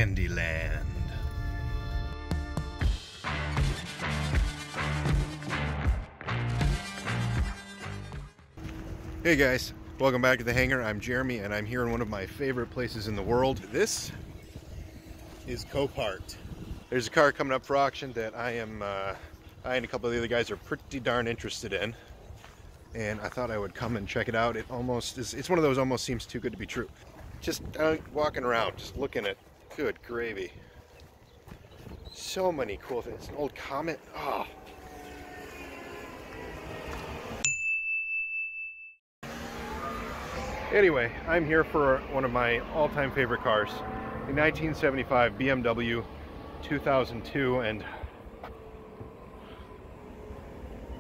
Candyland. Hey guys, welcome back to the hangar. I'm Jeremy and I'm here in one of my favorite places in the world. This is Copart. There's a car coming up for auction that I and a couple of the other guys are pretty darn interested in. And I thought I would come and check it out. It's one of those almost seems too good to be true. Just walking around, just looking at, good gravy. So many cool things. An old Comet. Oh. Anyway, I'm here for one of my all-time favorite cars, the 1975 BMW 2002, and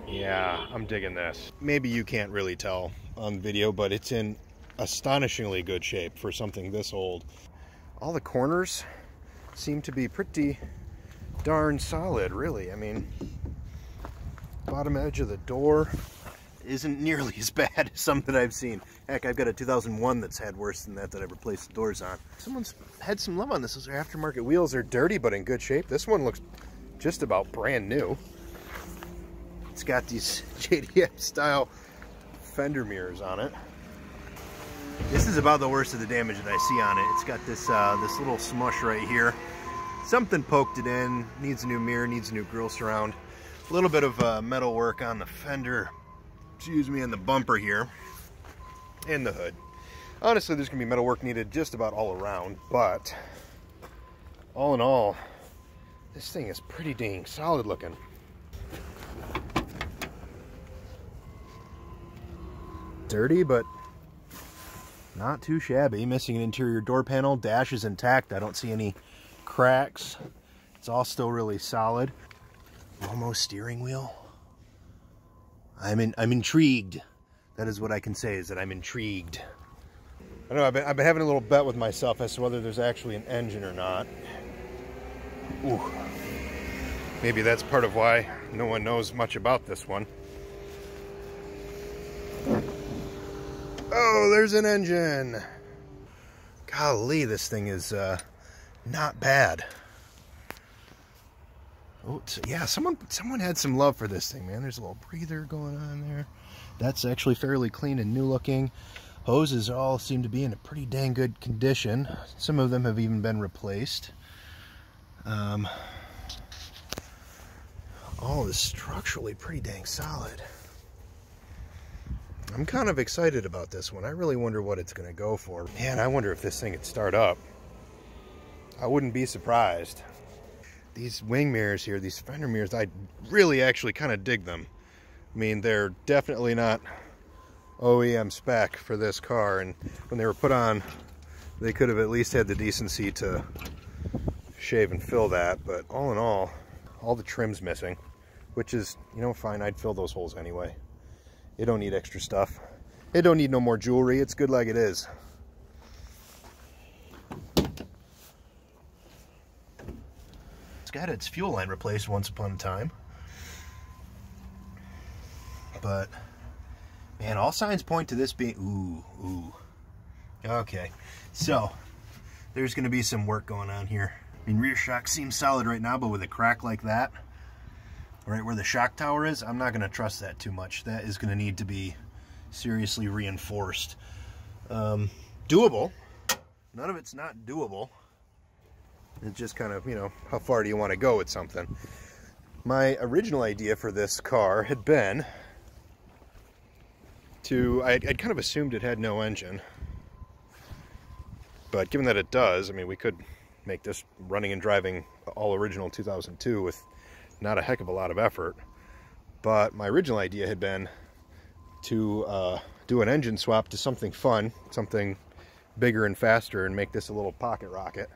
yeah, I'm digging this. Maybe you can't really tell on video, but it's in astonishingly good shape for something this old. All the corners seem to be pretty darn solid, really. I mean, bottom edge of the door isn't nearly as bad as some that I've seen. Heck, I've got a 2001 that's had worse than that I replaced the doors on. Someone's had some love on this. Those are aftermarket wheels. They're dirty, but in good shape. This one looks just about brand new. It's got these JDM style fender mirrors on it. This is about the worst of the damage that I see on it. It's got this this little smush right here. Something poked it in. Needs a new mirror, needs a new grille surround. A little bit of metal work on the fender, excuse me, and the bumper here, and the hood. Honestly, there's gonna be metal work needed just about all around, but all in all, this thing is pretty dang solid looking. Dirty, but not too shabby. Missing an interior door panel. Dash is intact. I don't see any cracks. It's all still really solid. Almost steering wheel. I'm intrigued. That is what I can say, is that I'm intrigued. I know I've been having a little bet with myself as to whether there's actually an engine or not. Ooh. Maybe that's part of why no one knows much about this one. Oh, there's an engine. Golly, this thing is not bad. Oh, yeah, someone had some love for this thing, man. There's a little breather going on there. That's actually fairly clean and new looking. Hoses all seem to be in a pretty dang good condition. Some of them have even been replaced. All is structurally pretty dang solid. I'm kind of excited about this one. I really wonder what it's going to go for. Man, I wonder if this thing would start up. I wouldn't be surprised. These wing mirrors here, these fender mirrors, I really actually kind of dig them. I mean, they're definitely not OEM spec for this car, and when they were put on, they could have at least had the decency to shave and fill that. But all in all the trim's missing, which is, you know, fine. I'd fill those holes anyway. It don't need extra stuff. It don't need no more jewelry. It's good like it is. It's got its fuel line replaced once upon a time. But, man, all signs point to this being... Ooh. Okay, so there's going to be some work going on here. I mean, rear shock seems solid right now, but with a crack like that, right where the shock tower is, I'm not going to trust that too much. That is going to need to be seriously reinforced. Doable. None of it's not doable. It's just kind of, you know, how far do you want to go with something? My original idea for this car had been to, I'd kind of assumed it had no engine. But given that it does, I mean, we could make this running and driving all original 2002 with not a heck of a lot of effort. But my original idea had been to do an engine swap to something fun, something bigger and faster, and make this a little pocket rocket.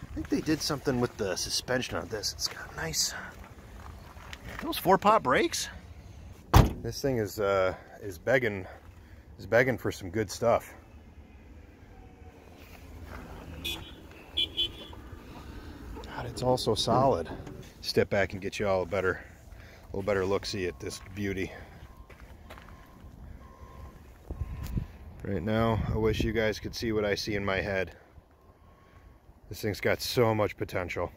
I think they did something with the suspension on this. It's got nice, those 4-pot brakes. This thing is begging for some good stuff. God, it's all so solid. Step back and get you all a little better look-see at this beauty. Right now, I wish you guys could see what I see in my head. This thing's got so much potential.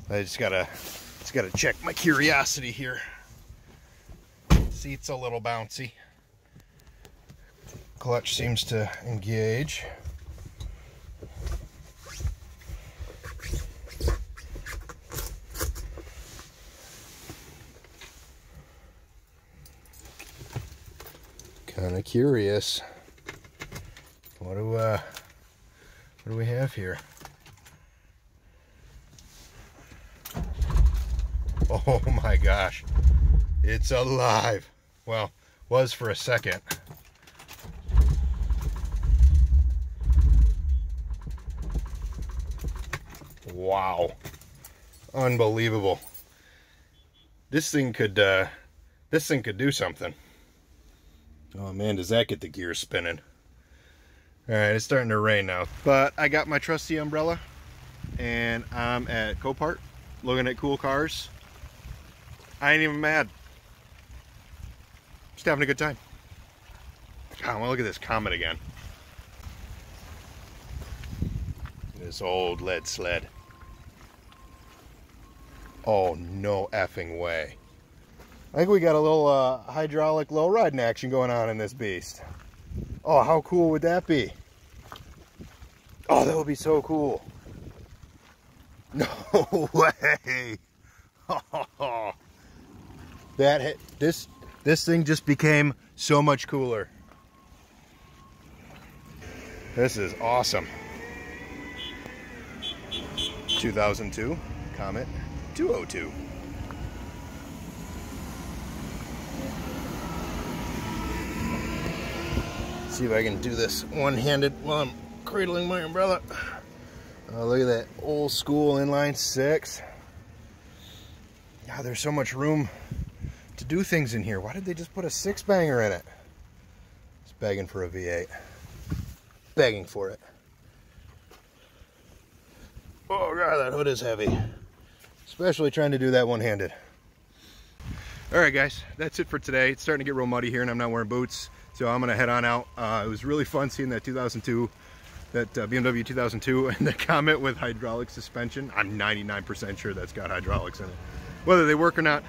I just gotta check my curiosity here. Seat's a little bouncy. Clutch seems to engage. Kind of curious. What do we have here? Oh my gosh, it's alive. Well, was for a second. Wow, unbelievable. This thing could do something. Oh man, does that get the gears spinning. All right, it's starting to rain now, but I got my trusty umbrella and I'm at Copart looking at cool cars. I ain't even mad. Just having a good time. God, I want to look at this Comet again. This old lead sled. Oh, no effing way. I think we got a little hydraulic low riding action going on in this beast. Oh, how cool would that be? Oh, that would be so cool. No way. This thing just became so much cooler. This is awesome. 2002 Comet 202. See if I can do this one-handed while I'm cradling my umbrella. Oh, look at that old school inline six. God, there's so much room to do things in here. Why did they just put a six-banger in it? It's begging for a V8. Begging for it. Oh God, that hood is heavy. Especially trying to do that one-handed. Alright guys, that's it for today. It's starting to get real muddy here and I'm not wearing boots. So I'm gonna head on out. It was really fun seeing that 2002, that BMW 2002 and the Comet with hydraulic suspension. I'm 99% sure that's got hydraulics in it. Whether they work or not,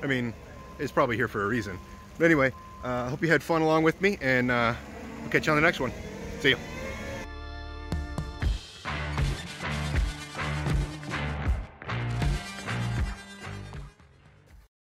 I mean, it's probably here for a reason. But anyway, I hope you had fun along with me, and we'll catch you on the next one. See ya.